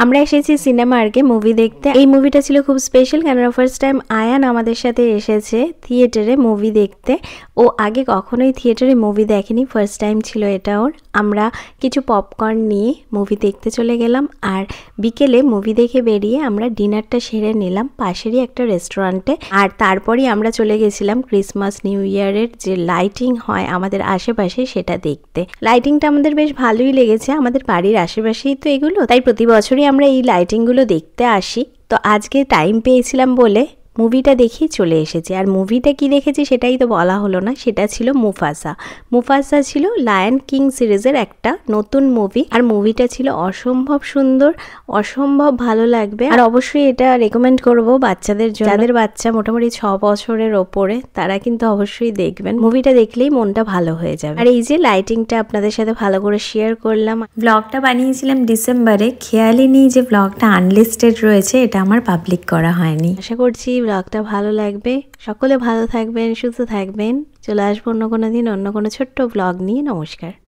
আমরা এসেছি cinema আর্কে movie দেখতে। এই মুভিটা ছিল খুব স্পেশাল, কেননা ফার্স্ট টাইম আয়ান আমাদের সাথে এসেছে থিয়েটারে মুভি দেখতে। ও আগে কখনোই থিয়েটারে মুভি দেখেনি, ফার্স্ট টাইম ছিল এটা ওর। আমরা কিছু পপকর্ন নিয়ে মুভি দেখতে চলে গেলাম, আর বিকেলে মুভি দেখে বেরিয়ে আমরা ডিনারটা সেরে নিলাম পাশেরই একটা রেস্টুরেন্টে। আর তারপরেই আমরা চলে গেছিলাম ক্রিসমাস নিউ ইয়ারের যে লাইটিং হয় আমাদের আশেপাশে সেটা দেখতে। লাইটিংটা আমাদের বেশ ভালোই লেগেছে, আমাদের বাড়ির আশেপাশেই তো এগুলো, তাই প্রতি বছরই আমরা এই লাইটিংগুলো দেখতে আসি। তো আজকে টাইম পেয়েছিলাম বলে মুভিটা দেখেই চলে এসেছি। আর মুভিটা কি দেখেছি সেটাই তো বলা হলো না, সেটা ছিল মুফাসা। মুফাসা ছিল লায়ন কিং সিরিজের একটা নতুন মুভি, আর মুভিটা ছিল অসম্ভব সুন্দর, অসম্ভব ভালো লাগবে। আর অবশ্যই এটা রেকমেন্ড করব বাচ্চাদের জন্য, যাদের বাচ্চা মোটামুটি 6 বছরের ওপরে তারা কিন্তু অবশ্যই দেখবেন। মুভিটা দেখলেই মনটা ভালো হয়ে যাবে। আর এই যে লাইটিংটা আপনাদের সাথে ভালো করে শেয়ার করলাম। ব্লগটা বানিয়েছিলাম ডিসেম্বরে, খেয়ালই নেই যে ব্লগটা আনলিস্টেড রয়েছে, এটা আমার পাবলিক করা হয়নি। আশা করছি ব্লগটা ভালো লাগবে। সকলে ভালো থাকবেন, সুস্থ থাকবেন। চলে আসবো অন্য কোনো দিন অন্য কোনো ছোট্ট ব্লগ নিয়ে। নমস্কার।